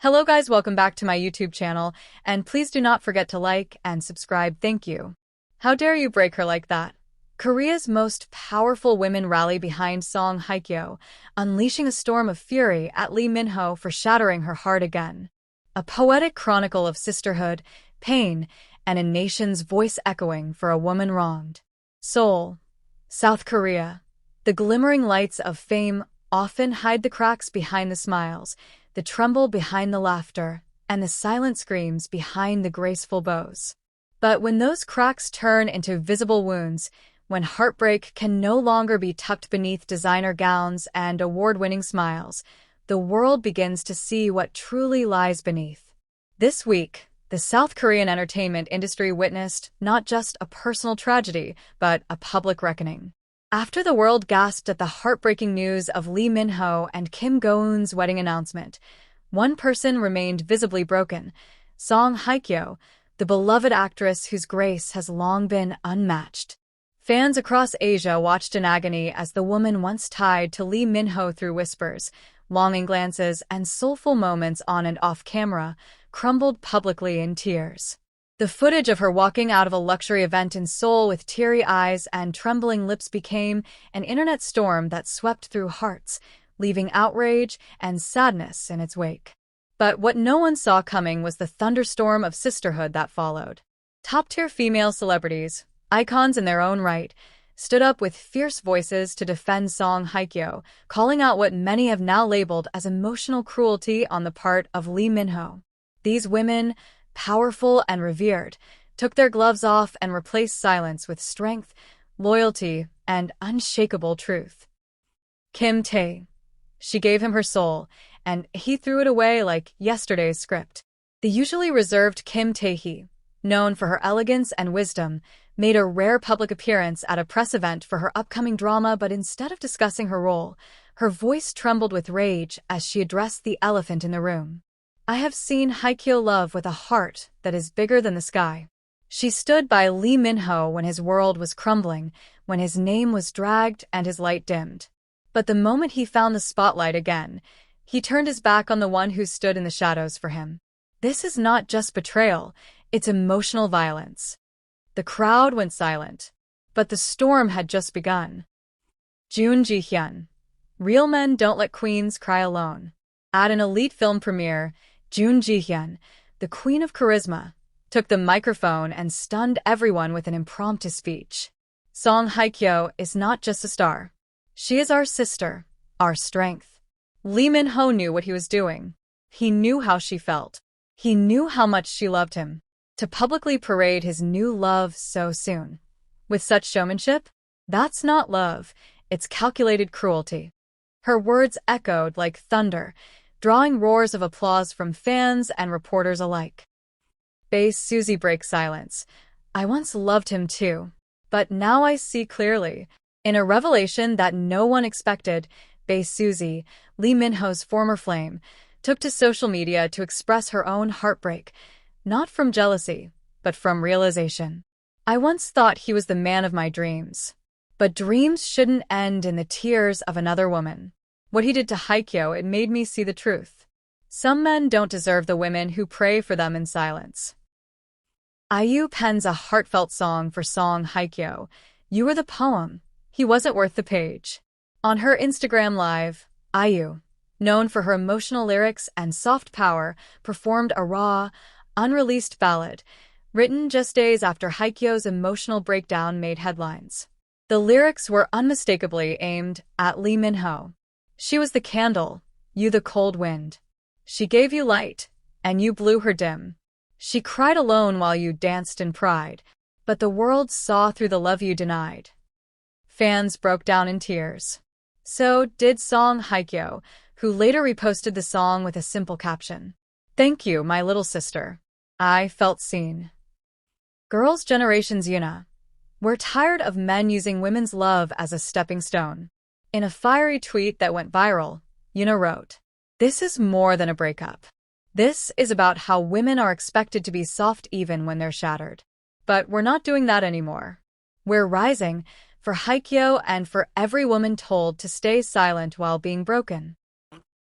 Hello guys, welcome back to my YouTube channel, and please do not forget to like and subscribe, thank you. How dare you break her like that? Korea's most powerful women rally behind Song Hye-kyo, unleashing a storm of fury at Lee Min-ho for shattering her heart again. A poetic chronicle of sisterhood, pain, and a nation's voice echoing for a woman wronged. Seoul, South Korea. The glimmering lights of fame often hide the cracks behind the smiles, the tremble behind the laughter, and the silent screams behind the graceful bows. But when those cracks turn into visible wounds, when heartbreak can no longer be tucked beneath designer gowns and award-winning smiles, the world begins to see what truly lies beneath. This week, the South Korean entertainment industry witnessed not just a personal tragedy, but a public reckoning. After the world gasped at the heartbreaking news of Lee Min-ho and Kim Go-eun's wedding announcement, one person remained visibly broken: Song Hye-kyo, the beloved actress whose grace has long been unmatched. Fans across Asia watched in agony as the woman once tied to Lee Min-ho through whispers, longing glances, and soulful moments on and off camera, crumbled publicly in tears. The footage of her walking out of a luxury event in Seoul with teary eyes and trembling lips became an internet storm that swept through hearts, leaving outrage and sadness in its wake. But what no one saw coming was the thunderstorm of sisterhood that followed. Top-tier female celebrities, icons in their own right, stood up with fierce voices to defend Song Hye-kyo, calling out what many have now labeled as emotional cruelty on the part of Lee Min-ho. These women, powerful and revered, took their gloves off and replaced silence with strength, loyalty, and unshakable truth. Kim Tae. She gave him her soul, and he threw it away like yesterday's script. The usually reserved Kim Tae-hee, known for her elegance and wisdom, made a rare public appearance at a press event for her upcoming drama, but instead of discussing her role, her voice trembled with rage as she addressed the elephant in the room. I have seen Hye-kyo love with a heart that is bigger than the sky. She stood by Lee Min-ho when his world was crumbling, when his name was dragged and his light dimmed. But the moment he found the spotlight again, he turned his back on the one who stood in the shadows for him. This is not just betrayal, it's emotional violence. The crowd went silent, but the storm had just begun. Jun Ji-hyun. Real men don't let queens cry alone. At an elite film premiere, Jun Ji-hyun, the queen of charisma, took the microphone and stunned everyone with an impromptu speech. Song Hye-kyo is not just a star. She is our sister, our strength. Lee Min-ho knew what he was doing. He knew how she felt. He knew how much she loved him. To publicly parade his new love so soon, with such showmanship, that's not love, it's calculated cruelty. Her words echoed like thunder, drawing roars of applause from fans and reporters alike. Bae Suzy breaks silence. I once loved him too, but now I see clearly. In a revelation that no one expected, Bae Suzy, Lee Min-ho's former flame, took to social media to express her own heartbreak, not from jealousy, but from realization. I once thought he was the man of my dreams. But dreams shouldn't end in the tears of another woman. What he did to Hye-kyo, it made me see the truth. Some men don't deserve the women who pray for them in silence. IU pens a heartfelt song for Song Hye-kyo. You were the poem. He wasn't worth the page. On her Instagram Live, IU, known for her emotional lyrics and soft power, performed a raw, unreleased ballad, written just days after Hye-kyo's emotional breakdown made headlines. The lyrics were unmistakably aimed at Lee Min-ho. She was the candle, you the cold wind. She gave you light, and you blew her dim. She cried alone while you danced in pride, but the world saw through the love you denied. Fans broke down in tears. So did Song Hye-kyo, who later reposted the song with a simple caption. Thank you, my little sister. I felt seen. Girls' Generation's Yuna. We're tired of men using women's love as a stepping stone. In a fiery tweet that went viral, Yuna wrote, "This is more than a breakup. This is about how women are expected to be soft even when they're shattered. But we're not doing that anymore. We're rising for Hye-kyo and for every woman told to stay silent while being broken."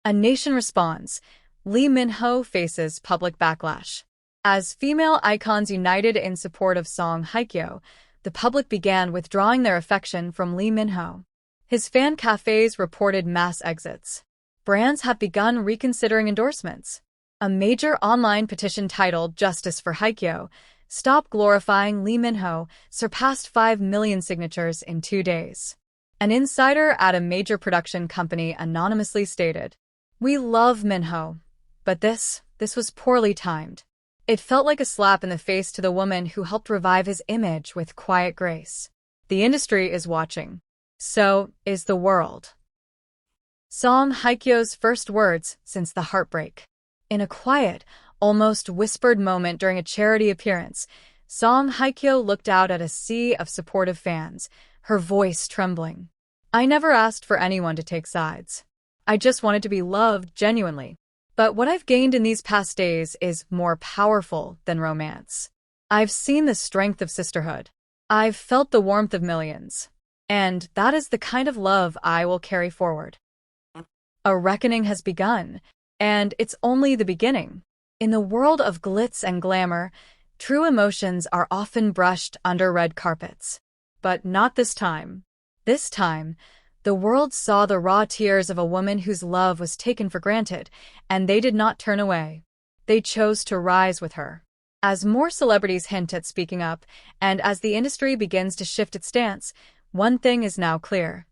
A nation responds. Lee Min-ho faces public backlash. As female icons united in support of Song Hye-kyo, the public began withdrawing their affection from Lee Min-ho. His fan cafes reported mass exits. Brands have begun reconsidering endorsements. A major online petition titled Justice for Hye-kyo, Stop Glorifying Lee Min-ho, surpassed 5 million signatures in 2 days. An insider at a major production company anonymously stated, "We love Min-ho, but this was poorly timed. It felt like a slap in the face to the woman who helped revive his image with quiet grace." The industry is watching. So is the world. Song Hye-kyo's first words since the heartbreak. In a quiet, almost whispered moment during a charity appearance, Song Hye-kyo looked out at a sea of supportive fans, her voice trembling. "I never asked for anyone to take sides. I just wanted to be loved genuinely. But what I've gained in these past days is more powerful than romance. I've seen the strength of sisterhood. I've felt the warmth of millions. And that is the kind of love I will carry forward." A reckoning has begun, and it's only the beginning. In the world of glitz and glamour, true emotions are often brushed under red carpets. But not this time. This time, the world saw the raw tears of a woman whose love was taken for granted, and they did not turn away. They chose to rise with her. As more celebrities hint at speaking up, and as the industry begins to shift its stance, one thing is now clear.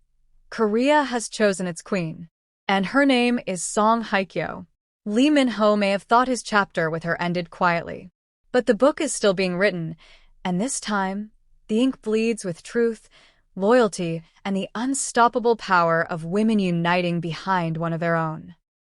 Korea has chosen its queen. And her name is Song Hye-kyo. Lee Min-ho may have thought his chapter with her ended quietly. But the book is still being written, and this time, the ink bleeds with truth, loyalty, and the unstoppable power of women uniting behind one of their own.